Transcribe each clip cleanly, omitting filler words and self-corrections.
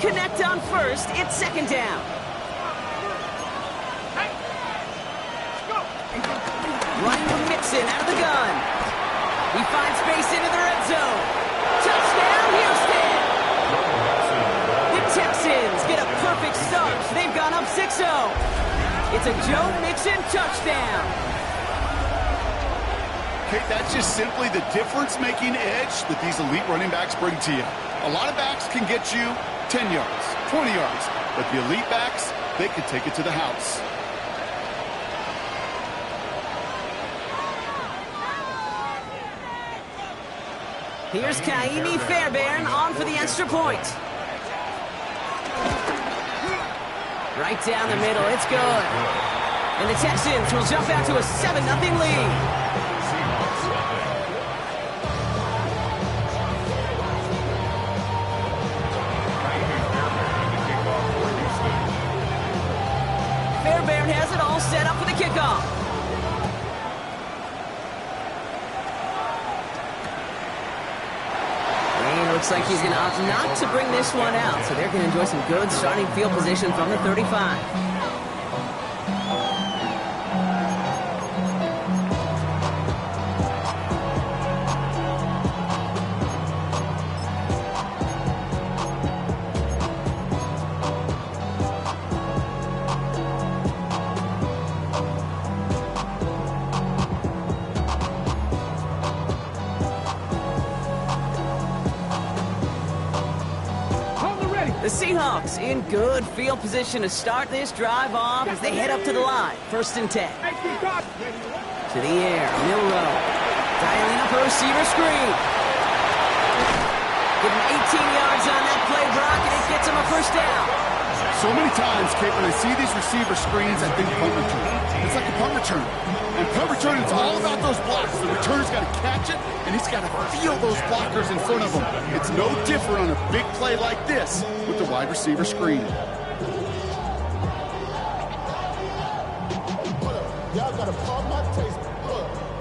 Connect on first. It's second down. Running from Mixon out of the gun. He finds space into the red zone. Touchdown, Houston! The Texans get a perfect start. They've gone up 6-0. It's a Joe Mixon touchdown. Okay, that's just simply the difference-making edge that these elite running backs bring to you. A lot of backs can get you 10 yards, 20 yards, but the elite backs, they can take it to the house. Here's Kaimi Fairbairn on for the extra point. Right down the middle, it's good. And the Texans will jump out to a 7-0 lead. Fairbairn has it all set up for the kickoff. Looks like he's going to opt not to bring this one out, so they're going to enjoy some good starting field position from the 35. The Seahawks in good field position to start this drive off as they head up to the line. 1st and 10. To the air, Milrow. Dialing up a receiver screen. Give him 18 yards on that play, Brock, and it gets him a 1st down. So many times, Kate, when I see these receiver screens, I think punt return. It's like a punt return. And punt return, it's all about those blocks. The returner's got to catch it, and he's got to feel those blockers in front of him. It's no different on a big play like this with the wide receiver screen. Y'all got to pump my taste.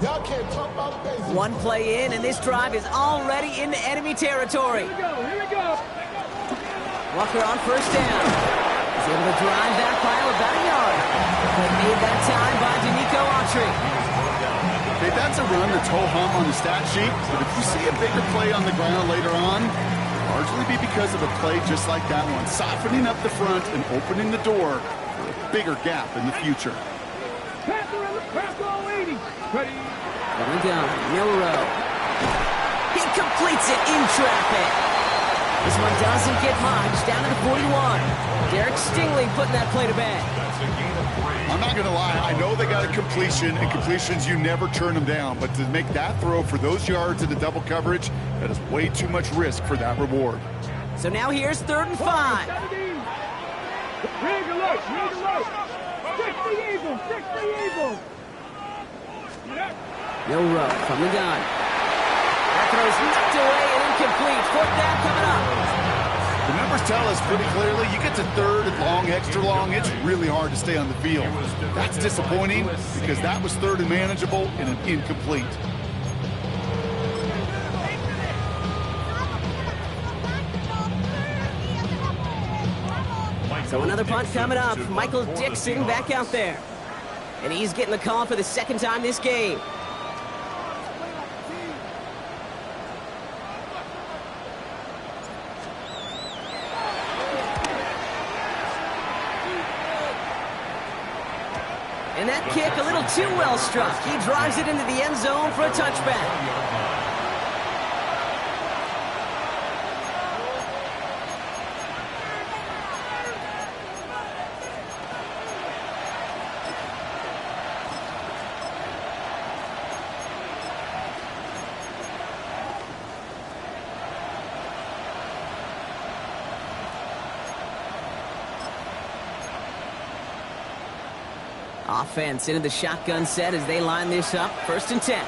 Y'all can't pump my face. One play in, and this drive is already into enemy territory. Here we go. Walker on 1st down. He's able to drive that pile about a yard. But made that time by Danico Autry. Okay, that's a run that's ho-hum on the stat sheet, but if you see a bigger play on the ground later on, it'll largely be because of a play just like that one, softening up the front and opening the door for a bigger gap in the future. Panther in the Panther 80. Ready? There we go. Milrow. He completes it in traffic. This one doesn't get much. Down to the 41. Derek Stingley putting that play to bed. I'm not going to lie. I know they got a completion, and completions, you never turn them down. But to make that throw for those yards into double coverage, that is way too much risk for that reward. So now here's 3rd and 5. Rig alert. 60 Eagles. 60 Eagles. Milrow from the gun. That throw's knocked away and incomplete. 4th down coming up. The numbers tell us pretty clearly, you get to 3rd and long, extra long, it's really hard to stay on the field. That's disappointing because that was 3rd and manageable and an incomplete. So another punt coming up. Michael Dixon back out there. And he's getting the call for the 2nd time this game. And that kick a little too well struck. He drives it into the end zone for a touchback. Offense into the shotgun set as they line this up. 1st and 10.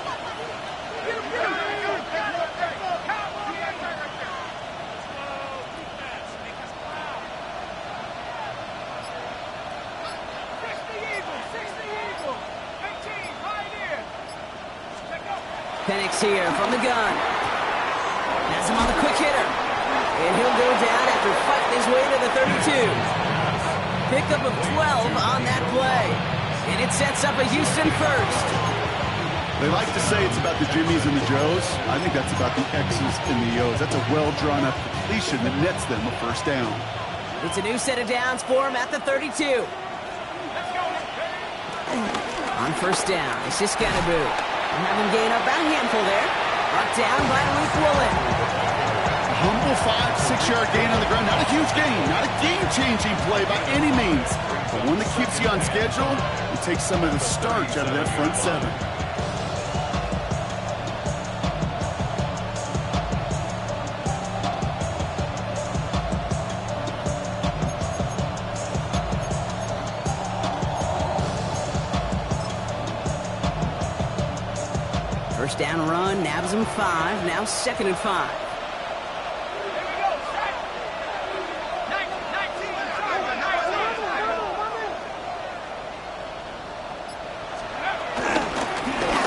Penix here from the gun. Has him on the quick hitter. And he'll go down after fighting his way to the 32. Pickup of 12 on that play. And it sets up a Houston first. They like to say it's about the Jimmies and the Joes. I think that's about the X's and the O's. That's a well-drawn-up completion that nets them a first down. It's a new set of downs for him at the 32. On first down, it's just Scatterboo. Have him gain up about a handful there. Brought down by Luke Woolen. A humble 5-6-yard gain on the ground. Not a huge gain, not a game-changing play by any means. But one that keeps you on schedule and takes some of the starch out of that front seven. First down run, nabs him 5, now 2nd and 5.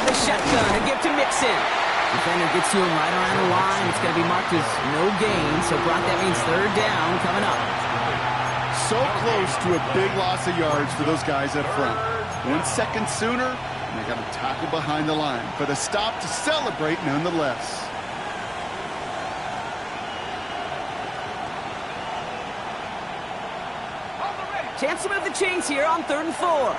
The shotgun, a gift to Mixon. Defender gets to him right around the line. It's going to be marked as no gain, so Brock, that means 3rd down coming up. So close to a big loss of yards for those guys up front. 1 second sooner, and they got a tackle behind the line, but a stop to celebrate nonetheless. Chance to move the chains here on 3rd and 4.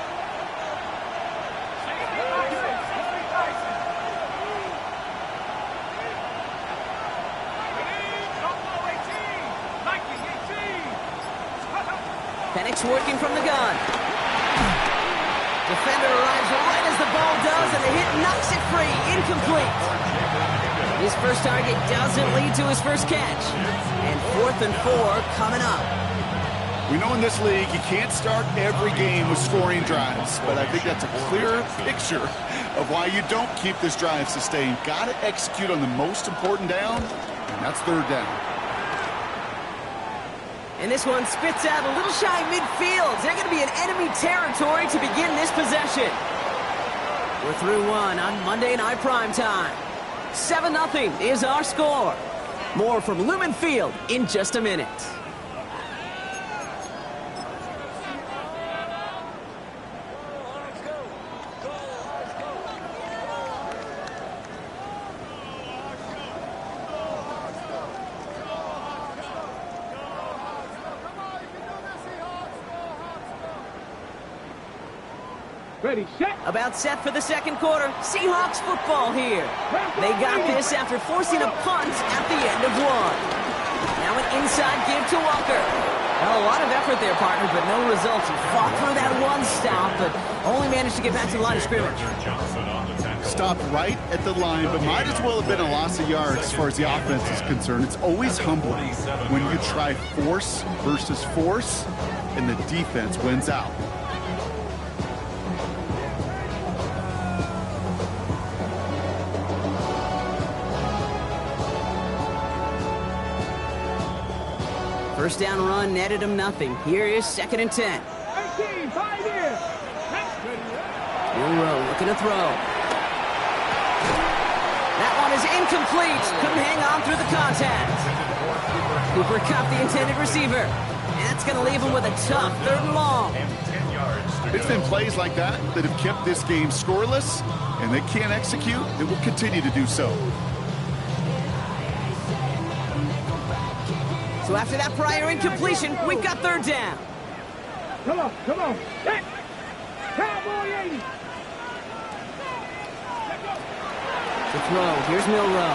Penix working from the gun. Defender arrives right as the ball does, and the hit knocks it free. Incomplete. His first target doesn't lead to his first catch. And 4th and 4 coming up. We know in this league you can't start every game with scoring drives, but I think that's a clearer picture of why you don't keep this drive sustained. Got to execute on the most important down, and that's 3rd down. And this one spits out a little shy midfield. They're going to be in enemy territory to begin this possession. We're through 1 on Monday Night Primetime. 7-0 is our score. More from Lumen Field in just a minute. Ready, set. About set for the 2nd quarter. Seahawks football here. They got this after forcing a punt at the end of 1. Now an inside give to Walker. Well, a lot of effort there, partner, but no results. He fought through that 1 stop, but only managed to get back to the line of scrimmage. Stopped right at the line, but might as well have been a loss of yards as far as the offense is concerned. It's always humbling when you try force versus force, and the defense wins out. First down run netted him nothing. Here is 2nd and 10. 18, 5 here. Milrow looking to throw. That one is incomplete. Couldn't hang on through the contact. Cooper caught the intended receiver. And that's going to leave him with a tough 3rd and long. It's been plays like that that have kept this game scoreless, and they can't execute. They will continue to do so. So after that prior incompletion, we've got 3rd down. Come on, come on. Set. Cowboy 80. The throw, here's Milrow.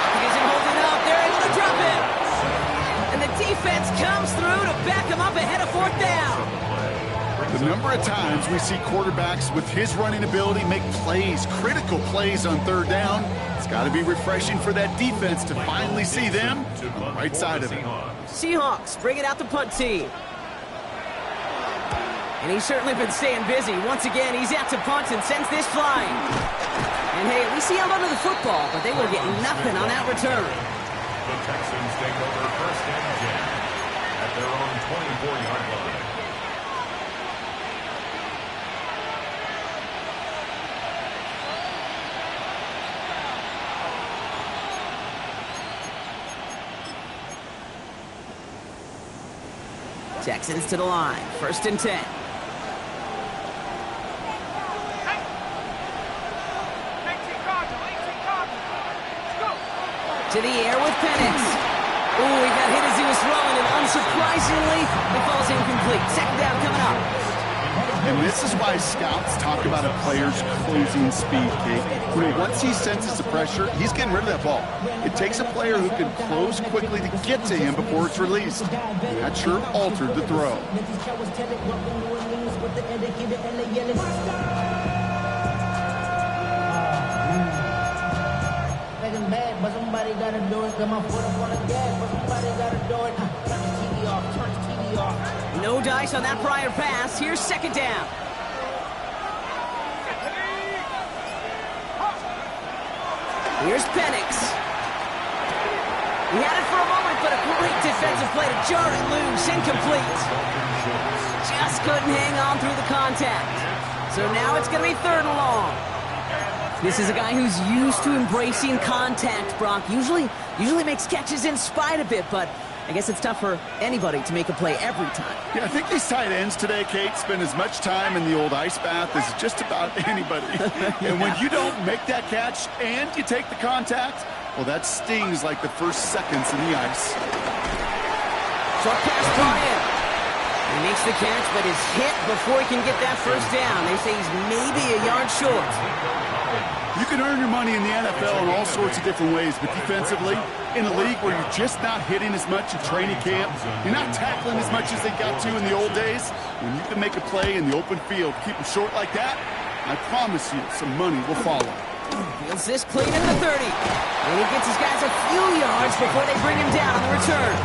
He isn't holding up, they're able to drop it. And the defense comes through to back him up ahead of 4th down. The number of times we see quarterbacks with his running ability make plays, critical plays on 3rd down, it's got to be refreshing for that defense to finally see them on the right side of it. Seahawks bringing out the punt team. And he's certainly been staying busy. Once again, he's out to punt and sends this flying. And hey, at least he held onto the football, but they will get nothing on that return. The Texans take over 1st and 10 at their own 24-yard line. Texans to the line. 1st and 10. To the air with Penix. Ooh, he got hit as he was throwing, and unsurprisingly, it falls incomplete. 2nd down coming up. And this is why scouts talk about a player's closing speed, Kate. Once he senses the pressure, he's getting rid of that ball. It takes a player who can close quickly to get to him before it's released. And that sure altered the throw. Bad, but somebody gotta do it. Come on, put up on the gas, but somebody gotta do it. Turn the TV off, turn the TV off. No dice on that prior pass. Here's 2nd down. Here's Penix. He had it for a moment, but a great defensive play to jar it loose. Incomplete. Just couldn't hang on through the contact. So now it's going to be 3rd and long. This is a guy who's used to embracing contact, Brock. Usually makes catches in spite of it, but I guess it's tough for anybody to make a play every time. Yeah, I think these tight ends today, Kate, spend as much time in the old ice bath as just about anybody. And when you don't make that catch and you take the contact, well, that stings like the first seconds in the ice. Short pass brought in. He makes the catch, but is hit before he can get that 1st down. They say he's maybe a yard short. You can earn your money in the NFL in all sorts of different ways, but defensively, in a league where you're just not hitting as much at training camp, you're not tackling as much as they got to in the old days, when you can make a play in the open field, keep them short like that, I promise you some money will follow. Feels this clean at the 30. And he gets his guys a few yards before they bring him down on the return.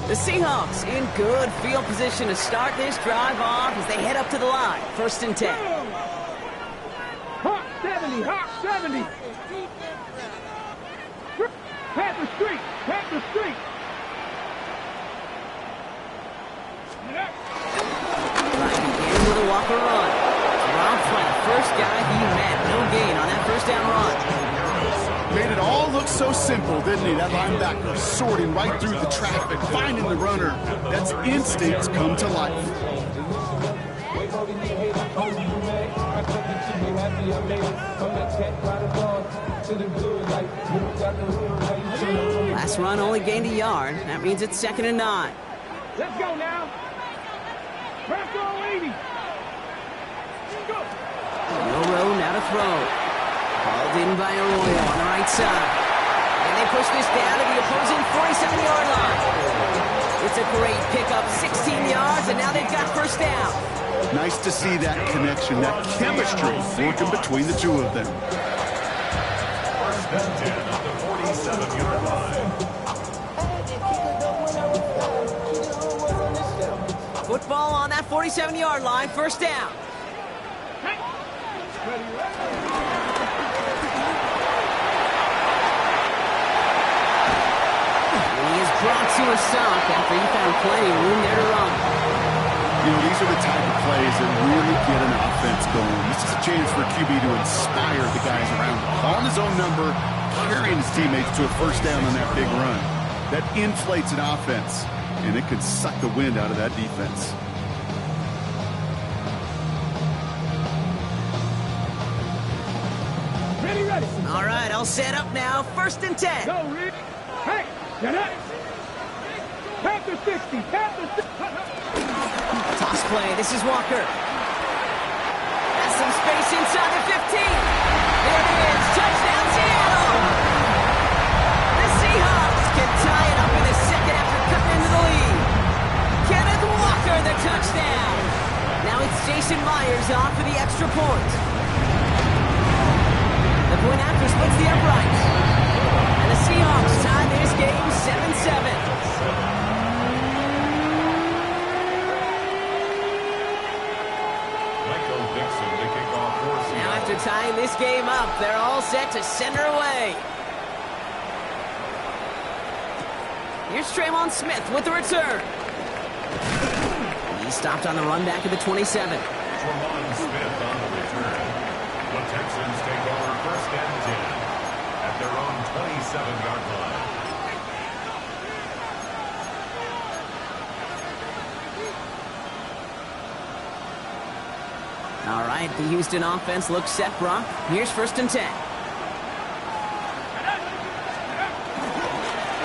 The Seahawks in good field position to start this drive off as they head up to the line. 1st and 10. Hawk 70, Hawk 70. Panther Street, Panther Street. Right, begin with a Walker run. Round flat, first guy he met. No gain on that 1st down run. Made it all look so simple, didn't he? That linebacker sorting right through the traffic, finding the runner. That's instincts come to life. Last run only gained a yard. That means it's 2nd and 9. Let's go now. Press on 80. No row, now to throw. Called in by Arroyo on the right side. And they push this down to the opposing 47-yard line. It's a great pickup, 16 yards, and now they've got 1st down. Nice to see that connection, that chemistry working between the two of them. 1st and 10 on the 47-yard line. Football on that 47-yard line, 1st down. Brought to a stop after he found plenty of room there to run. You know, these are the type of plays that really get an offense going. This is a chance for QB to inspire the guys around him. Calling his own number, carrying his teammates to a 1st down on that big run. That inflates an offense, and it can suck the wind out of that defense. Ready, ready. All right, all set up now. 1st and 10. Go, Rick. Hey, get up. Panther 60, Panther 60. Toss play. This is Walker. Has some space inside the 15. There it is. Touchdown, Seattle. The Seahawks can tie it up in the 2nd after cutting into the lead. Kenneth Walker, the touchdown. Now it's Jason Myers on for the extra point. The point after splits the uprights. And the Seahawks tie this game 7-7. Now after tying this game up, they're all set to send her away. Here's Traymon Smith with the return. He stopped on the run back at the 27. Traymon Smith on the return. The Texans take over first and 10 at their own 27-yard line. All right, the Houston offense looks set, Brock. Here's first and 10.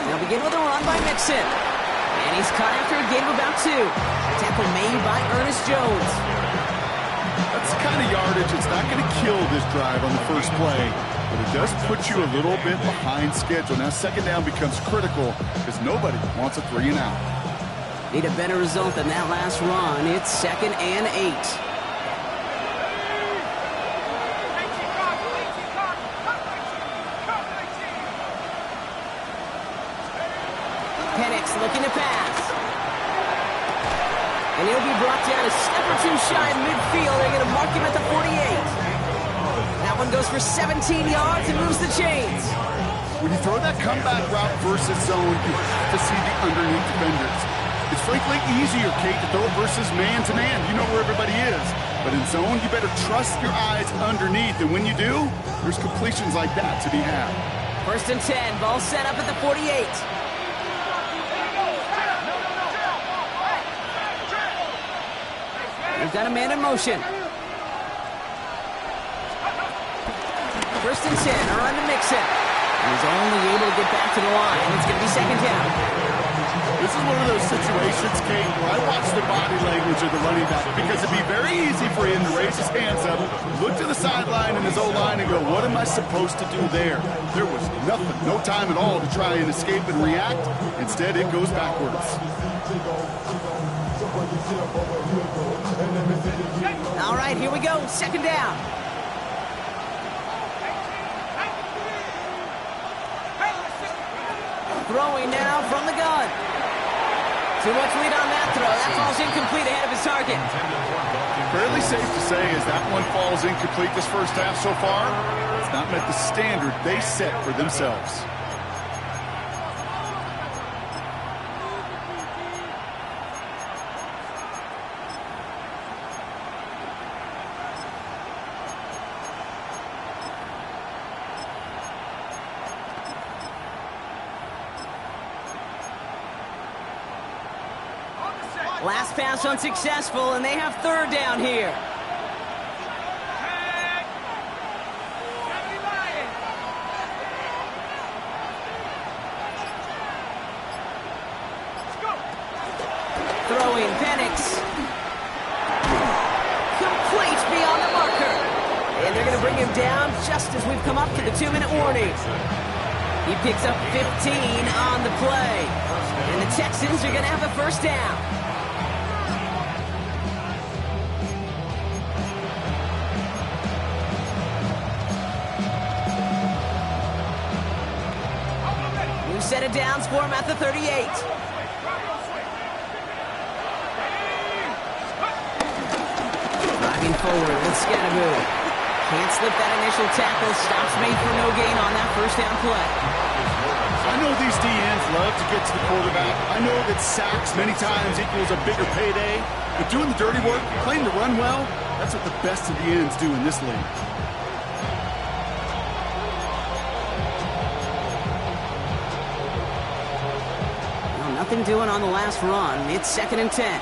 They'll begin with a run by Mixon. And he's caught after a gain of about 2. Tackle made by Ernest Jones. That's the kind of yardage that's not going to kill this drive on the first play, but it does put you a little bit behind schedule. Now second down becomes critical because nobody wants a 3 and out. Need a better result than that last run. It's 2nd and 8. Looking to pass. And he'll be brought down a step or 2 shy in midfield. They're going to mark him at the 48. That one goes for 17 yards and moves the chains. When you throw that comeback route versus zone, you have to see the underneath defenders. It's frankly easier, Kate, to throw it versus man-to-man. You know where everybody is. But in zone, you better trust your eyes underneath. And when you do, there's completions like that to be had. First and 10. Ball set up at the 48. We've got a man in motion. First and 10, a run to Mixon. He's only able to get back to the line. It's going to be second down. This is one of those situations, Kate, where I watch the body language of the running back because it'd be very easy for him to raise his hands up, look to the sideline in his O-line and go, what am I supposed to do there? There was nothing, no time at all to try and escape and react. Instead, it goes backwards. All right, here we go. Second down. Throwing now from the gun. Too much lead on that throw. That falls incomplete ahead of his target. Fairly safe to say as that one falls incomplete this first half so far, it's not met the standard they set for themselves. Last pass unsuccessful, and they have third down here. Throwing, Penix. Complete beyond the marker. And they're going to bring him down just as we've come up to the 2-minute warning. He picks up 15 on the play. And the Texans are going to have a first down. Set of downs for him at the 38. Driving forward with Scatteroo. Can't slip that initial tackle. Stops made for no gain on that first down play. I know these DNs love to get to the quarterback. I know that sacks many times equals a bigger payday. But doing the dirty work, playing the run well, that's what the best of the ends do in this league. Nothing doing on the last run. It's 2nd and 10.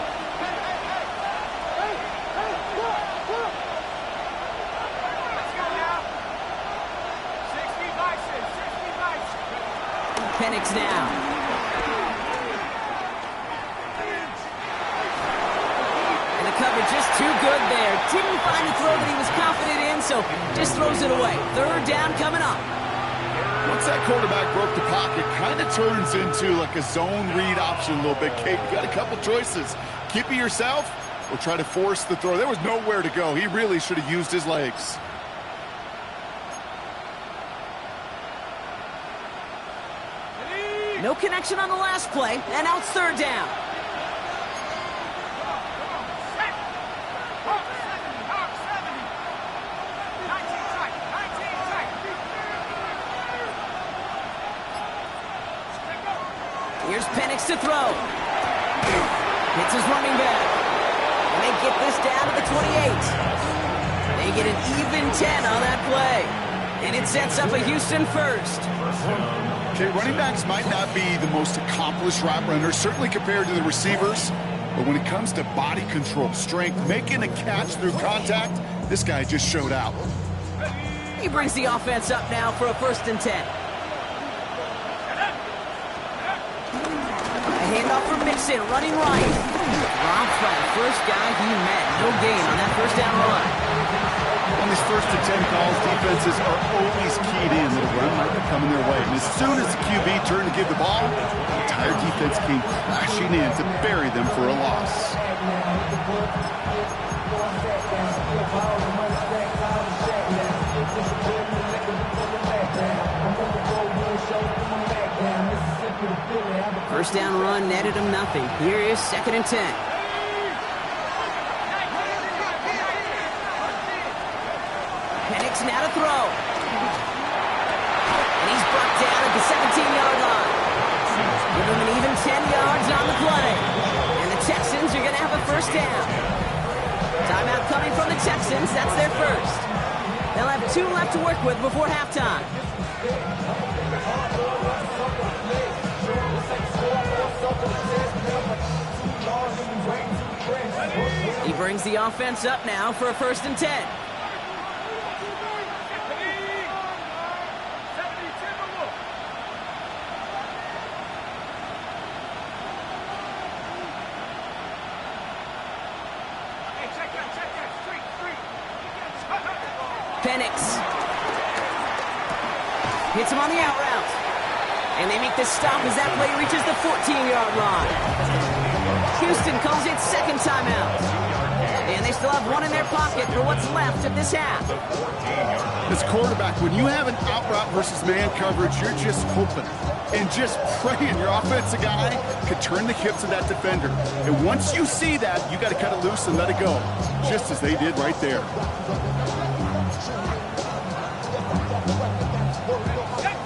Penix now. And the cover just too good there. Didn't find the throw that he was confident in, so just throws it away. Third down coming up. Once that quarterback broke the pocket, kind of turns into like a zone read option a little bit. Kate, you got a couple choices. Keep it yourself or try to force the throw. There was nowhere to go. He really should have used his legs. No connection on the last play, and now it's third down. Here's Penix to throw. Hits his running back. And they get this down to the 28. They get an even 10 on that play. And it sets up a Houston first. Okay, running backs might not be the most accomplished route runners, certainly compared to the receivers. But when it comes to body control, strength, making a catch through contact, this guy just showed out. He brings the offense up now for a 1st and 10. A handoff for Mixon, running right. Robbed by the first guy he met. No gain on that 1st down run. On these 1st and 10 calls, defenses are always keyed in that a run might be coming their way. And as soon as the QB turned to give the ball, the entire defense came crashing in to bury them for a loss. First down run netted him nothing. Here is 2nd and 10. Penix now to throw. And he's brought down at the 17-yard line. Give him an even 10 yards on the play. And the Texans are going to have a 1st down. Timeout coming from the Texans. That's their first. They'll have 2 left to work with before halftime. He brings the offense up now for a 1st and 10. Penix hits him on the out route. And they make the stop as that play reaches the 14-yard line. Houston calls it 2nd timeout. And they still have 1 in their pocket for what's left of this half. As quarterback, when you have an out route versus man coverage, you're just hoping and just praying your offensive guy could turn the hips of that defender. And once you see that, you got to cut it loose and let it go, just as they did right there.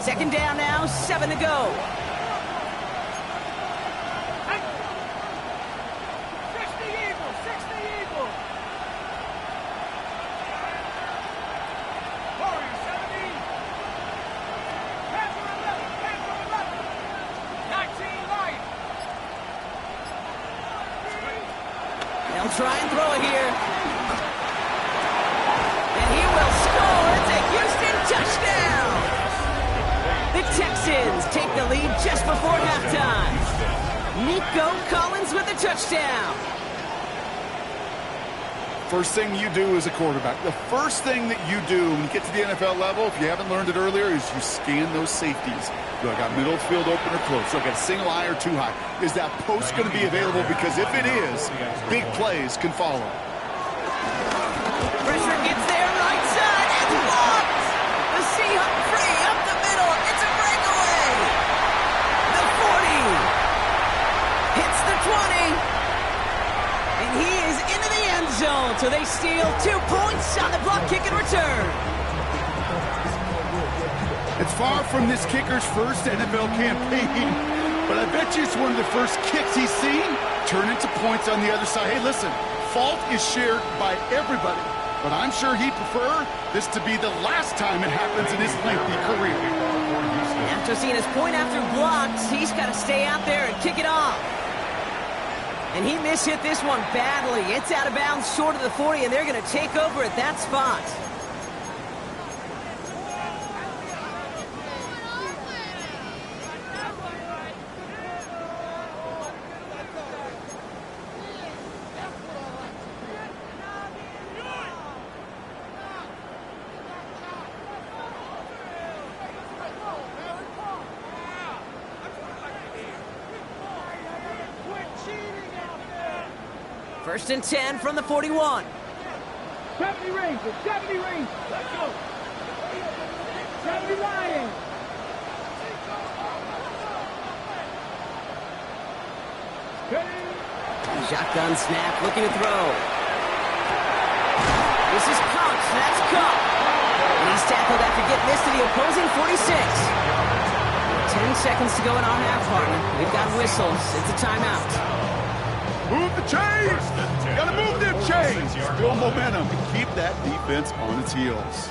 Second down now, 7 to go. They'll try and throw it here. And he will score. It's a Houston touchdown. The Texans take the lead just before halftime. Nico Collins with the touchdown. First thing you do as a quarterback, the first thing that you do when you get to the NFL level, if you haven't learned it earlier, is you scan those safeties. Do I got middle field open or close? Do I got a single high or 2 high? Is that post going to be available? Because if it is, big plays can follow. Pressure gets there, right side, it's blocked. The Seahawks free up the middle. It's a breakaway. The 40 hits the 20. And he is into the end zone. So they steal 2 points on the block kick and return. It's far from this kicker's first NFL campaign, but I bet you it's one of the first kicks he's seen turn into points on the other side. Hey, listen, fault is shared by everybody, but I'm sure he'd prefer this to be the last time it happens in his lengthy career. After seeing his point after blocks, he's got to stay out there and kick it off. And he mishit this one badly. It's out of bounds short of the 40, and they're going to take over at that spot. First and 10 from the 41. 70 rings, 70 rings. Let's go. 70 Lions. Shotgun snap, looking to throw. This is Cox, that's caught. And he's tackled after getting this to the opposing 46. 10 seconds to go in our half, partner. We've got whistles. It's a timeout. Move the chains! Gotta move them chains! Build momentum and keep that defense on its heels.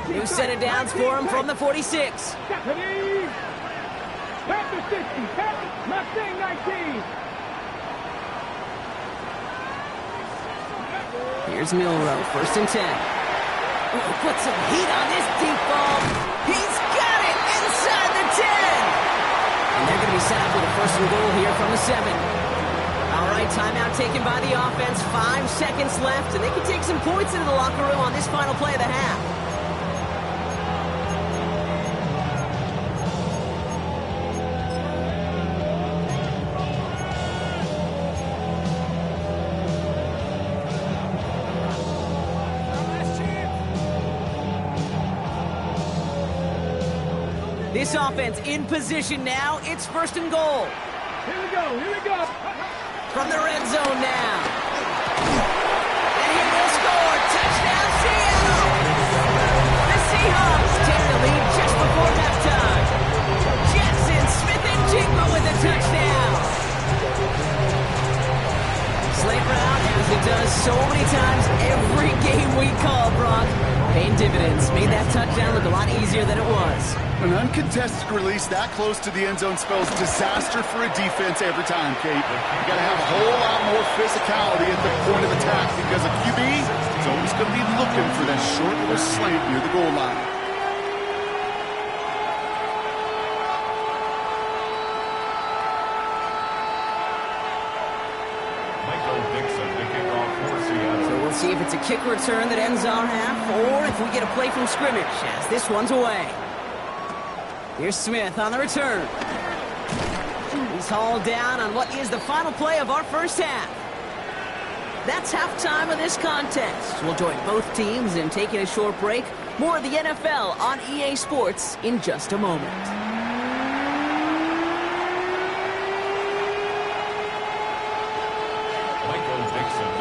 New set of downs for him from the 46. Deputies! Panther 60, Mustang 19. Here's Milrow, 1st and 10. Ooh, put some heat on this deep ball. He's got it inside the 10. And they're going to be set up with a 1st and goal here from the 7. All right, timeout taken by the offense. 5 seconds left, and they can take some points into the locker room on this final play of the half. This offense in position now. It's 1st and goal. Here we go. From the red zone now. And he will score. Touchdown, Seattle! The Seahawks take the lead just before halftime. Jackson Smith-Njigba with a touchdown. Slater out, as it does so many times every game we call, Brock. Paying dividends. Made that touchdown look a lot easier than it was. An uncontested release that close to the end zone spells disaster for a defense every time, Kate. You got to have a whole lot more physicality at the point of attack because a QB is always going to be looking for that short little slant near the goal line. So we'll see if it's a kick return that ends our half or if we get a play from scrimmage as this one's away. Here's Smith on the return. He's hauled down on what is the final play of our first half. That's halftime of this contest. We'll join both teams in taking a short break. More of the NFL on EA Sports in just a moment.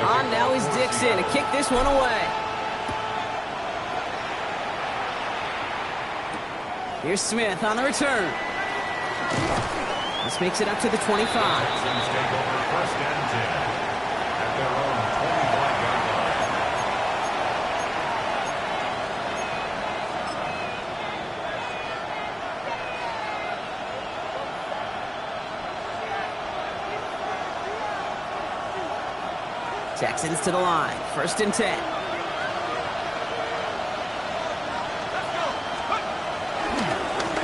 On now is Dixon to kick this one away. Here's Smith on the return. This makes it up to the 25. Texans take over 1st and 10 at their own 25-yard line. Texans to the line. 1st and 10.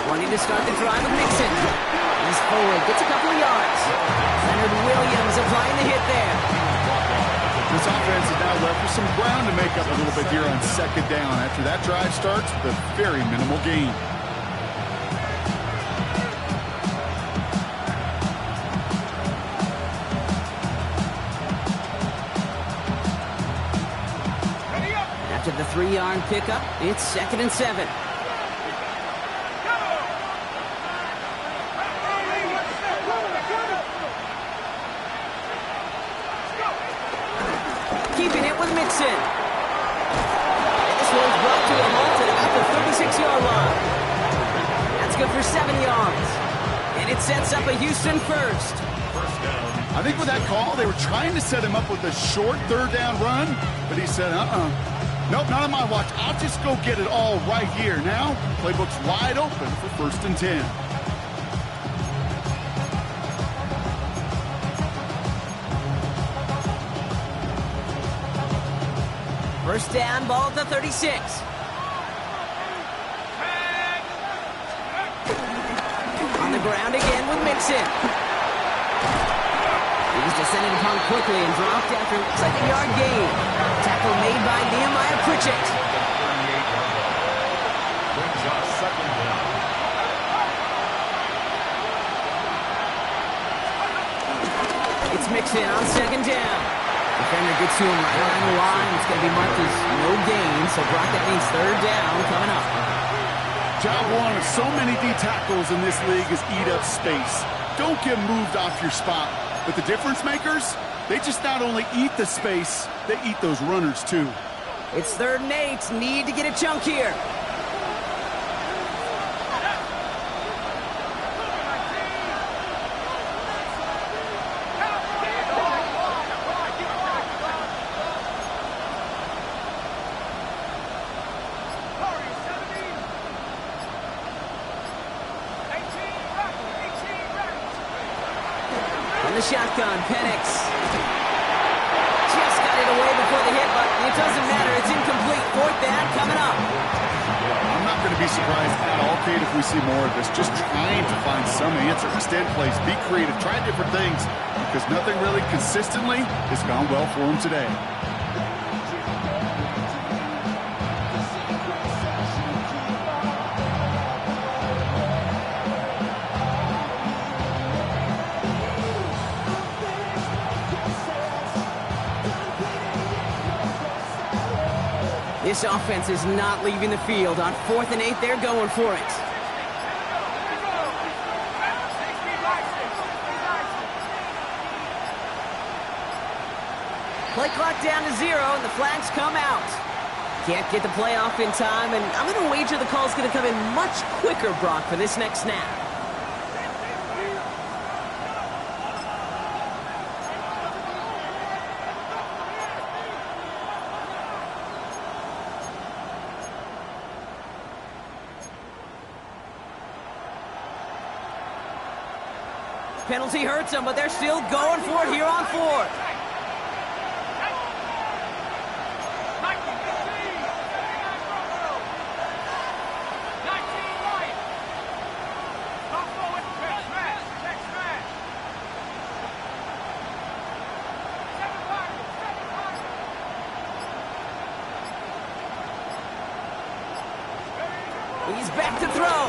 Wanting to start the drive with Mixon. He's forward, gets a couple of yards. Leonard Williams applying the hit there. This offense is now left with some ground to make up a little bit here on 2nd down after that drive starts with a very minimal gain. After the 3-yard pickup, it's 2nd and 7. Keeping it with Mixon. And this one's brought to a halt at about the 36-yard line. That's good for 7 yards. And it sets up a Houston first. I think with that call, they were trying to set him up with a short 3rd down run, but he said, nope, not on my watch. I'll just go get it all right here. Now, playbook's wide open for 1st and 10. First down, ball at the 36. On the ground again with Mixon. He was descended upon quickly and dropped after looks like a yard gain. Tackle made by Nehemiah Pritchett. Brings up 2nd down. It's Mixon on 2nd down. Defender gets to him right around the line. It's going to be marked as no gain. So, Brock, that means 3rd down coming up. Job one of so many D tackles in this league is eat up space. Don't get moved off your spot. But the difference makers, they just not only eat the space, they eat those runners too. It's 3rd and 8. Need to get a chunk here. From the shotgun, Penix. Just got it away before the hit, but it doesn't matter. It's incomplete. Fourth down coming up. I'm not going to be surprised at all, Kate, if we see more of this. Just trying to find some answer. Extend plays, be creative, try different things, because nothing really consistently has gone well for him today. This offense is not leaving the field. On 4th and 8, they're going for it. Play clock down to 0, and the flags come out. Can't get the play off in time, and I'm going to wager the call's going to come in much quicker, Brock, for this next snap. Penalty hurts them, but they're still going for it here on 4th. He's back to throw.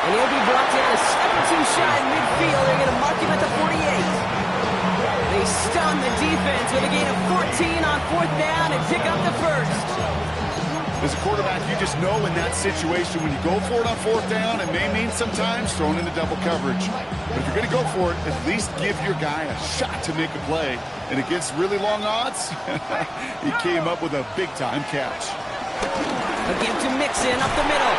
And he'll be brought down a step or two shy in midfield. They're going to mark him at the 48. They stun the defense with a gain of 14 on 4th down and pick up the first. As a quarterback, you just know in that situation when you go for it on 4th down, it may mean sometimes throwing into double coverage. But if you're going to go for it, at least give your guy a shot to make a play. And against really long odds, he came up with a big-time catch. Again to Mixon up the middle.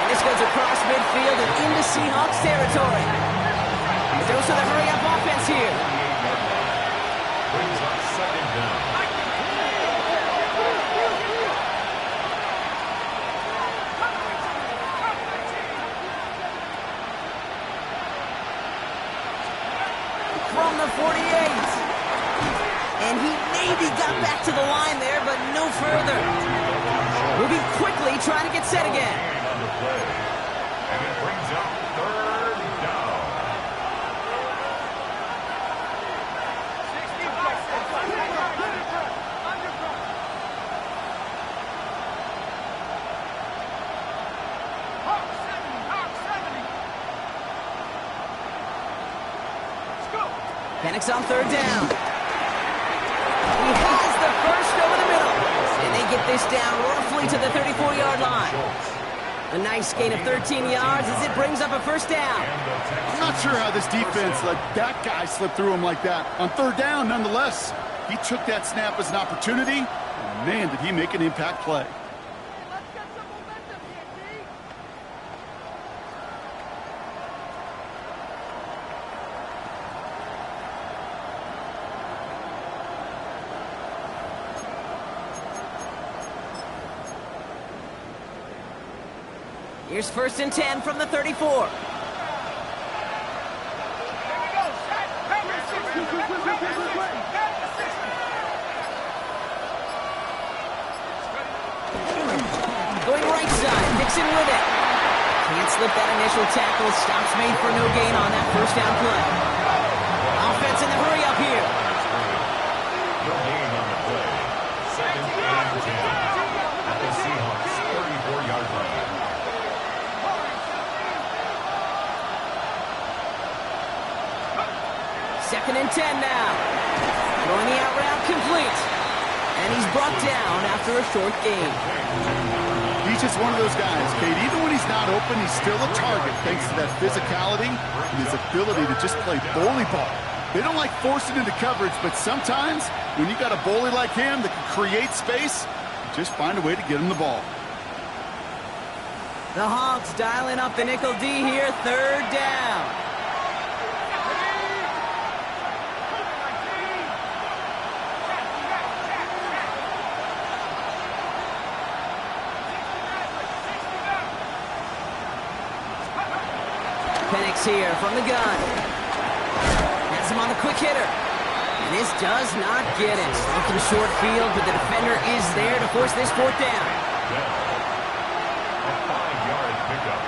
And this goes across midfield and into Seahawks territory. Those are the hurry-up offense here. Brings up 2nd down. From the 48. And he maybe got back to the line there, but no further. Moving quickly, trying to get set again. On the play. And it brings up 3rd down. Penix on 3rd down. He has the first over the middle. And they get this down roughly to the 34-yard line. A nice gain of 13 yards as it brings up a 1st down. I'm not sure how this defense let that guy slip through him like that. On 3rd down, nonetheless, he took that snap as an opportunity. And man, did he make an impact play. Here's 1st and 10 from the 34. Going right side, Nixon with it. Can't slip that initial tackle. Stops made for no gain on that 1st down play. Offense in the hurry up here. No gain on the play. 2nd and 10 at the Seahawks 34-yard line. Second and 10 now. Throwing the out route complete. And he's brought down after a short gain. He's just one of those guys, Kate. Even when he's not open, he's still a target thanks to that physicality and his ability to just play bully ball. They don't like forcing into coverage, but sometimes when you got a bully like him that can create space, you just find a way to get him the ball. The Hawks dialing up the nickel D here, 3rd down. Penix here from the gun. Has him on the quick hitter. And this does not get it. Looking short field, but the defender is there to force this fourth down. A 5-yard pickup.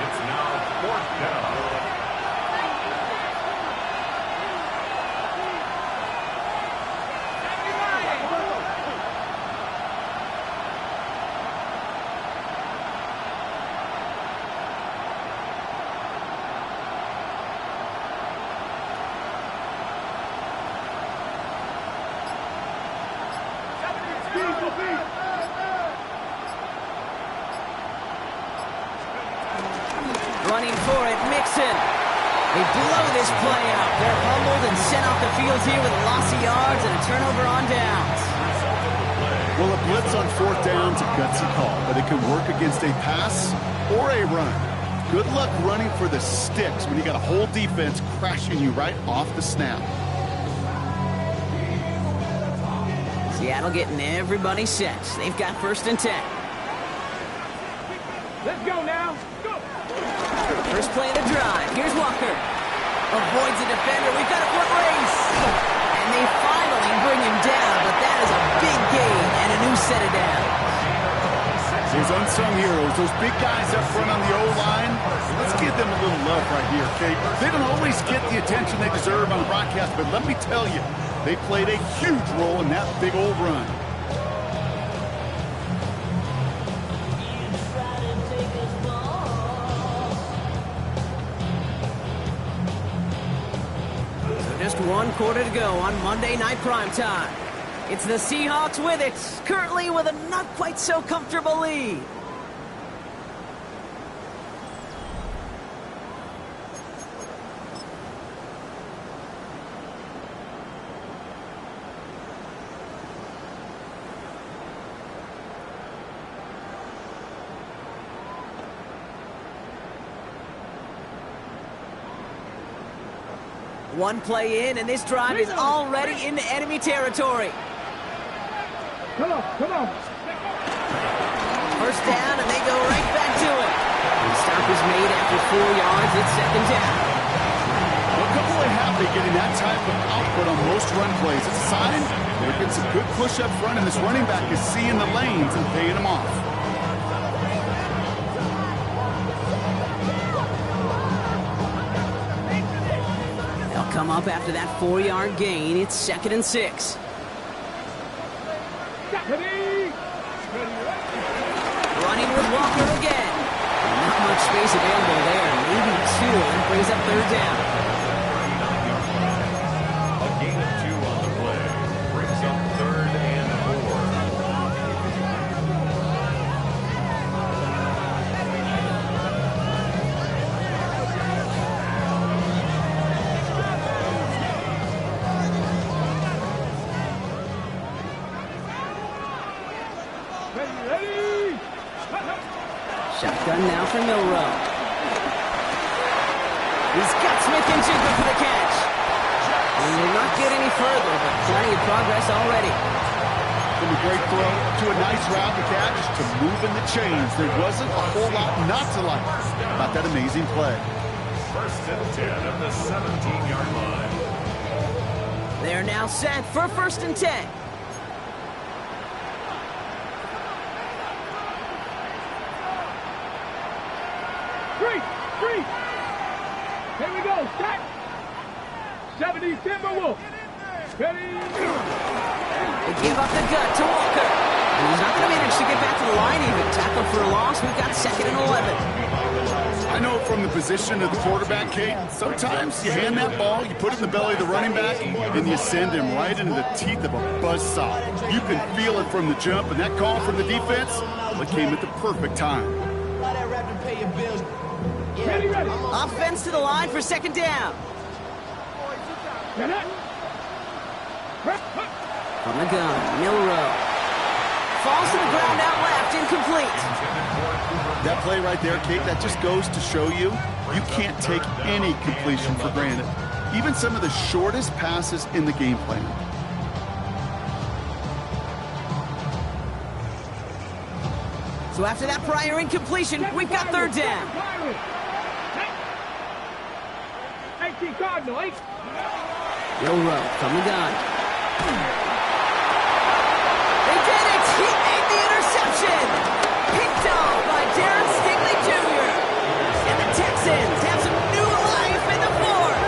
It's now fourth down. Running for it, Mixon. They blow this play out. They're humbled and sent off the field here with a loss of yards and a turnover on downs. Well, a blitz on fourth down's a gutsy call, but it can work against a pass or a run. Good luck running for the sticks when you got a whole defense crashing you right off the snap. Seattle getting everybody set. They've got 1st and 10. Let's go now. Go. First play of the drive. Here's Walker. Avoids the defender. We've got a foot race. And they finally bring him down, but that is a big gain and a new set of downs. Those unsung heroes, those big guys up front on the O-line, let's give them a little love right here, okay? They don't always get the attention they deserve on the broadcast, but let me tell you, they played a huge role in that big old run. Just 1 quarter to go on Monday Night Primetime. It's the Seahawks with it, currently with a not quite so comfortable lead. One play in, and this drive is already into enemy territory. Come on, come on. First down, and they go right back to it. The stop is made after 4 yards. It's 2nd down. Well, a couple are happy getting that type of output on most run plays. It's a sign they're getting some good push up front, and this running back is seeing the lanes and paying them off. Come up after that 4-yard gain. It's 2nd and 6. Running with Walker again. Not much space available there. Maybe 2, and that brings up 3rd down. A gain of 2 on the play. Brings up 3rd and 4. Shotgun now for Milrow. He's got Smith and Jigba for the catch. And will not get any further, but plenty of progress already. From a great throw to a nice route to catch to moving the chains. There wasn't a whole lot not to like about that amazing play. 1st and 10 at the 17-yard line. They're now set for 1st and 10. Three. Here we go. Start. 70 Timberwolf. Ready. They give up the gut to Walker. And he's not going to manage to get back to the line even. Tackle for a loss. We've got 2nd and 11. I know from the position of the quarterback, Kate, sometimes you hand that ball, you put it in the belly of the running back, and you send him right into the teeth of a buzzsaw. You can feel it from the jump, and that call from the defense, well, it came at the perfect time. Ready. Offense to the line for 2nd down. From the gun, Milrow. Falls to the ground out left, incomplete. That play right there, Kate, that just goes to show you can't take any completion for granted. Even some of the shortest passes in the game plan. So after that prior incompletion, we've got 3rd down. 14 Cardinal, 8. Joe Rowe from the gun. They did it! He made the interception! Picked off by Darren Stingley Jr. And the Texans have some new life in the fourth.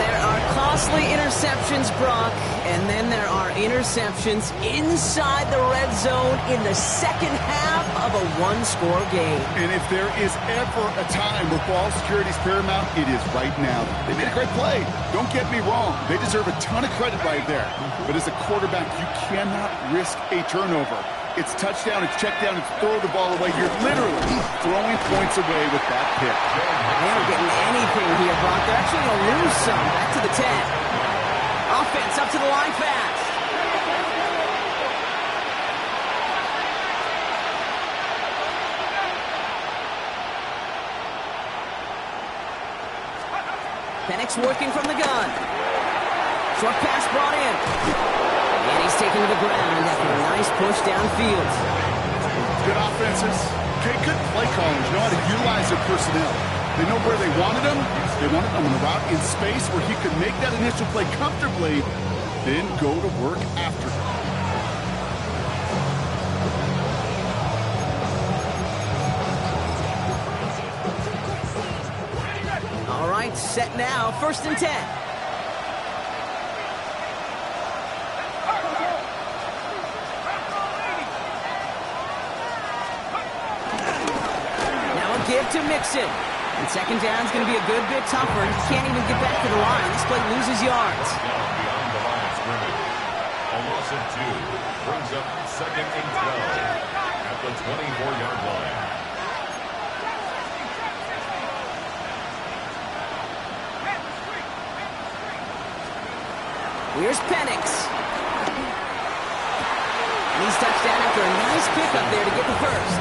There are costly interceptions, Brock, and then there are interceptions inside the red zone in the second half of a one-score game. And if there is ever a time where ball security is paramount, it is right now. They made a great play. Don't get me wrong. They deserve a ton of credit right there. But as a quarterback, you cannot risk a turnover. It's touchdown, it's check down, it's throw the ball away. You're literally throwing points away with that pick. They aren't getting anything here, Brock. They're actually going to lose some. Back to the 10. Offense up to the line fast. Penix working from the gun. Short pass brought in. And he's taken to the ground after a nice push downfield. Good offenses. Okay, good play callers know how to utilize their personnel. They know where they wanted him. They wanted him on the route in space where he could make that initial play comfortably, then go to work after. All right, set now. 1st and 10. Give to Mixon. And second down is going to be a good bit tougher. He can't even get back to the line. This play loses yards. Beyond the line of scrimmage. A loss of 2 brings up 2nd and 12 at the 24-yard line. Here's Penix. And he's touched down after a nice pickup there to get the first.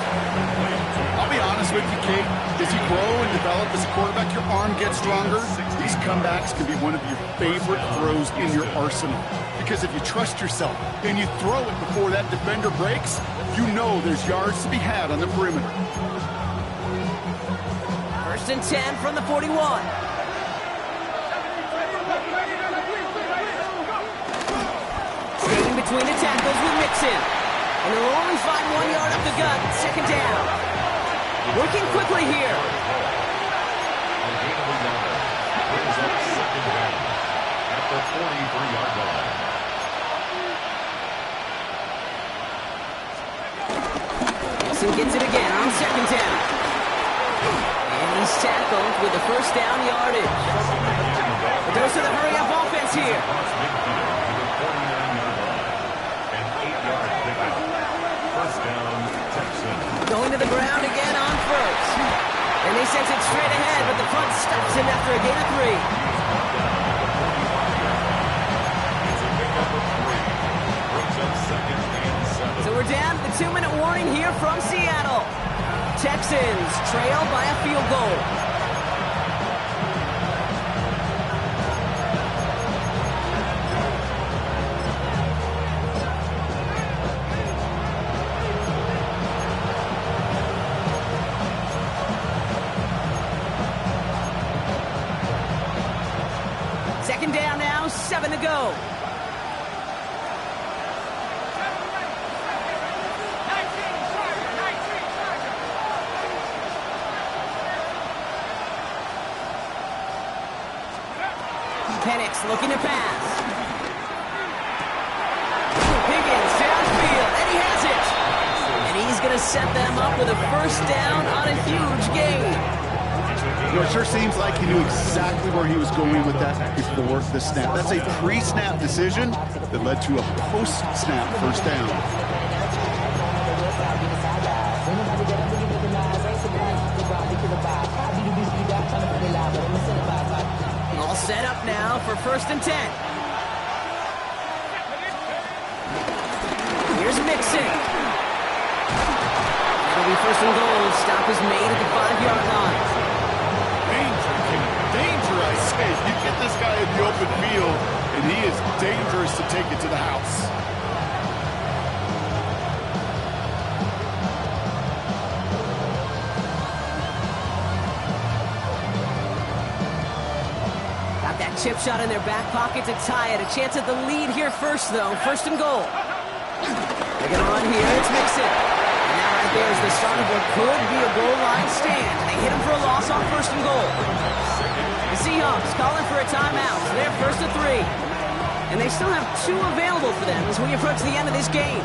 I'll be honest with you, Kate. As you grow and develop as a quarterback, your arm gets stronger. These comebacks can be one of your favorite throws in your arsenal. Because if you trust yourself and you throw it before that defender breaks, you know there's yards to be had on the perimeter. 1st and 10 from the 41. Staying between the tackles with Mixon. And they'll only find 1 yard up the gut. 2nd down. Working quickly here. Brings up 2nd down at the 43-yard line. Wilson gets it again on 2nd down. And he's tackled with the 1st down yardage. The dose of the hurry-up offense here. Going to the ground again on 1st. And he sends it straight ahead, but the punt stops him after a gain of 3. So we're down to the 2-minute warning here from Seattle. Texans trail by a field goal. Second down now, 7 to go. Penix looking to pass. Higgins downfield, and he has it. And he's going to set them up with a 1st down on a huge gain. You know, it sure seems like he knew exactly where he was going with that before the snap. That's a pre-snap decision that led to a post-snap 1st down. All set up now for 1st and 10. Here's Mixon. That'll be 1st and goal. Stop is made at the 5-yard line. Danger, I say. You get this guy in the open field, and he is dangerous to take it to the house. Chip shot in their back pocket to tie it. A chance at the lead here first, though. First and goal. They're going to run here. It's Mixon. And now right there is the start of what could be a goal line stand. They hit him for a loss on first and goal. The Seahawks calling for a timeout. They're first to 3. And they still have 2 available for them as we approach the end of this game.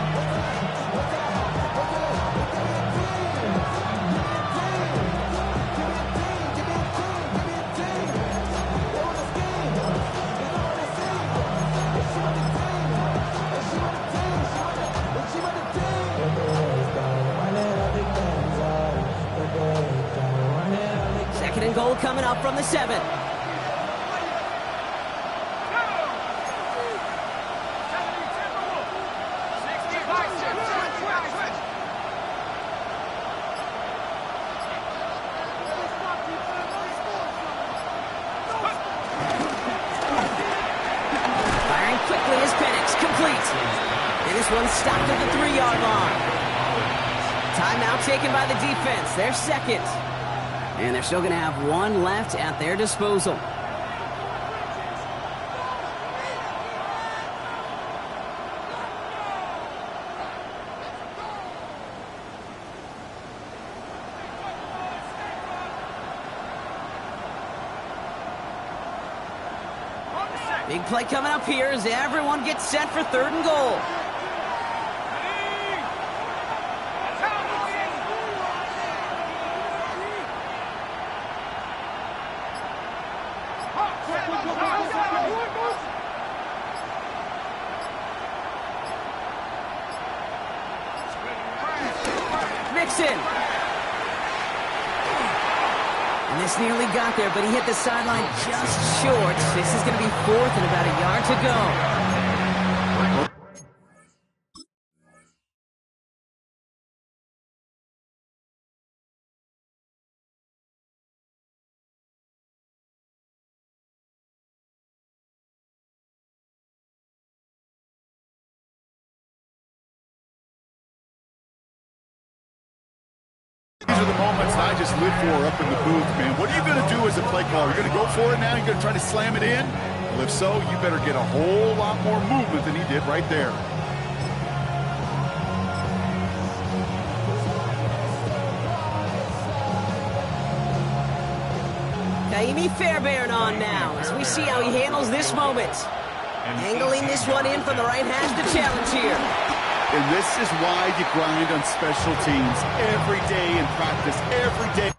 Second and goal coming up from the 7. Firing quickly is Penix, complete. And this one stopped at the 3-yard line. Timeout taken by the defense, their second. And they're still going to have 1 left at their disposal. Big play coming up here as everyone gets set for 3rd and goal. Mixon. And this nearly got there, but he hit the sideline just short. This is going to be 4th and about a yard to go. These are the moments that I just live for up in the booth, man. What are you going to do as a play caller? You're going to go for it now? You're going to try to slam it in? Well, if so, you better get a whole lot more movement than he did right there. Naimi Fairbairn on now as we see how he handles this moment. Angling this one in from the right hash to challenge here. And this is why you grind on special teams every day in practice, every day.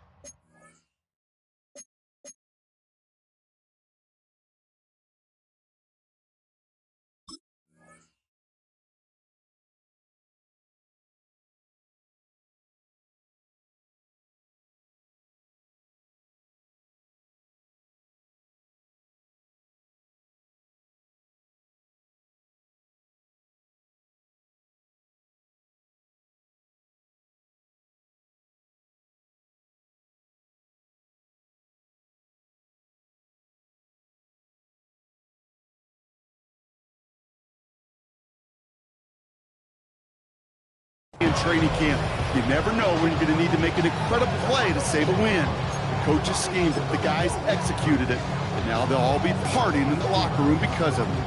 In training camp, you never know when you're going to need to make an incredible play to save a win. The coaches schemed it, the guys executed it, and now they'll all be partying in the locker room because of it.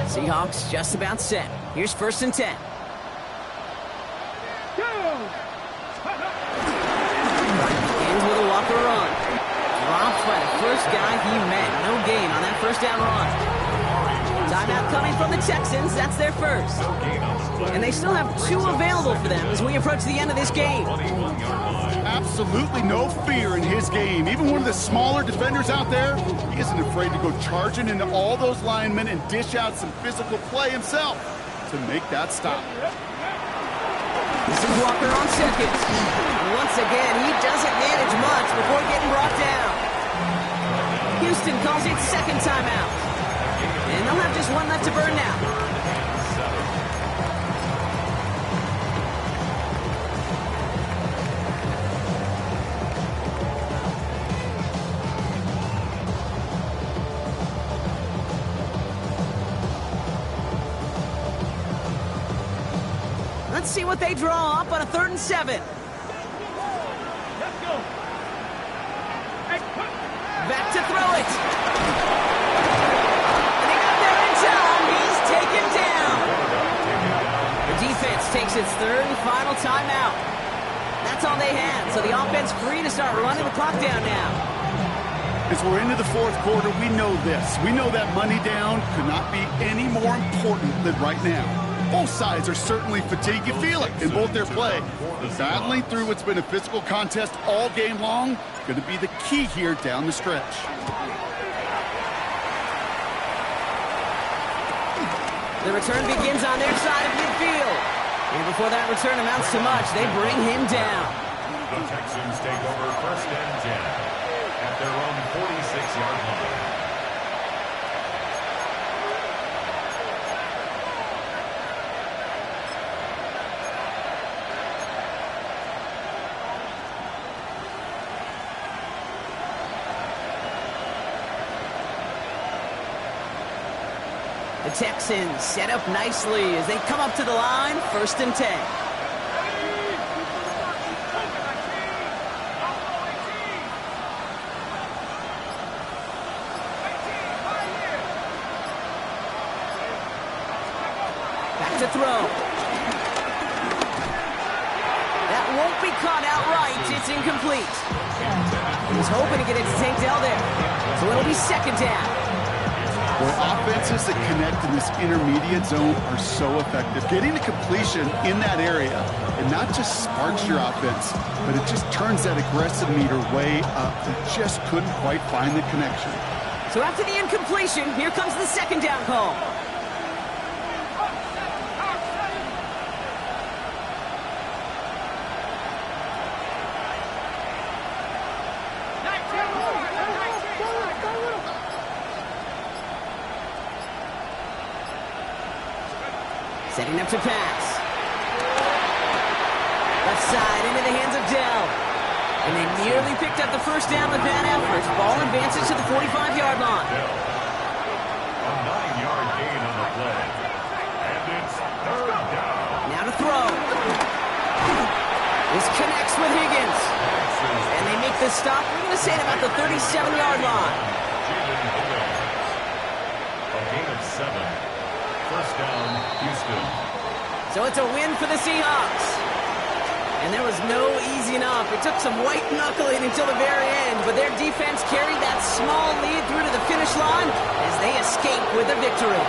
Seahawks just about set. Here's 1st and 10. Ends with a walker run. Dropped by the first guy he met. No gain on that first down run. Timeout coming from the Texans. That's their first. And they still have 2 available for them as we approach the end of this game. Absolutely no fear in his game. Even one of the smaller defenders out there, he isn't afraid to go charging into all those linemen and dish out some physical play himself to make that stop. This is Walker on second. Once again, he doesn't manage much before getting brought down. Houston calls it 2nd timeout. And they'll have just 1 left to burn now. Let's see what they draw up on a 3rd and 7. Let's go. Hey, Back to throw it. And he got there in time. He's taken down. The defense takes its 3rd and final timeout. That's all they had, so the offense free to start running the clock down now. As we're into the 4th quarter, we know this. We know that money down could not be any more important than right now. Both sides are certainly fatigued. You feel it in both their play. Battling through what's been a physical contest all game long, going to be the key here down the stretch. The return begins on their side of midfield. And before that return amounts to much, they bring him down. The Texans take over 1st and 10 at their own 46-yard line. The Texans set up nicely as they come up to the line, 1st and 10. To throw. That won't be caught outright. It's incomplete. He was hoping to get it to Tank Dell there. So it'll be 2nd down. Boy, offenses that connect in this intermediate zone are so effective. Getting the completion in that area, it not just sparks your offense, but it just turns that aggressive meter way up. They just couldn't quite find the connection. So after the incompletion, here comes the 2nd down call. Setting up to pass. Left side into the hands of Dell. And they nearly picked up the 1st down with that effort. Ball advances to the 45-yard line. A 9-yard gain on the play. And it's 3rd down. Now to throw. This connects with Higgins. And they make the stop. We're going to say at about the 37-yard line. A gain of 7. 1st down, Houston. So it's a win for the Seahawks. And there was no easing up. It took some white knuckling until the very end, but their defense carried that small lead through to the finish line as they escape with a victory.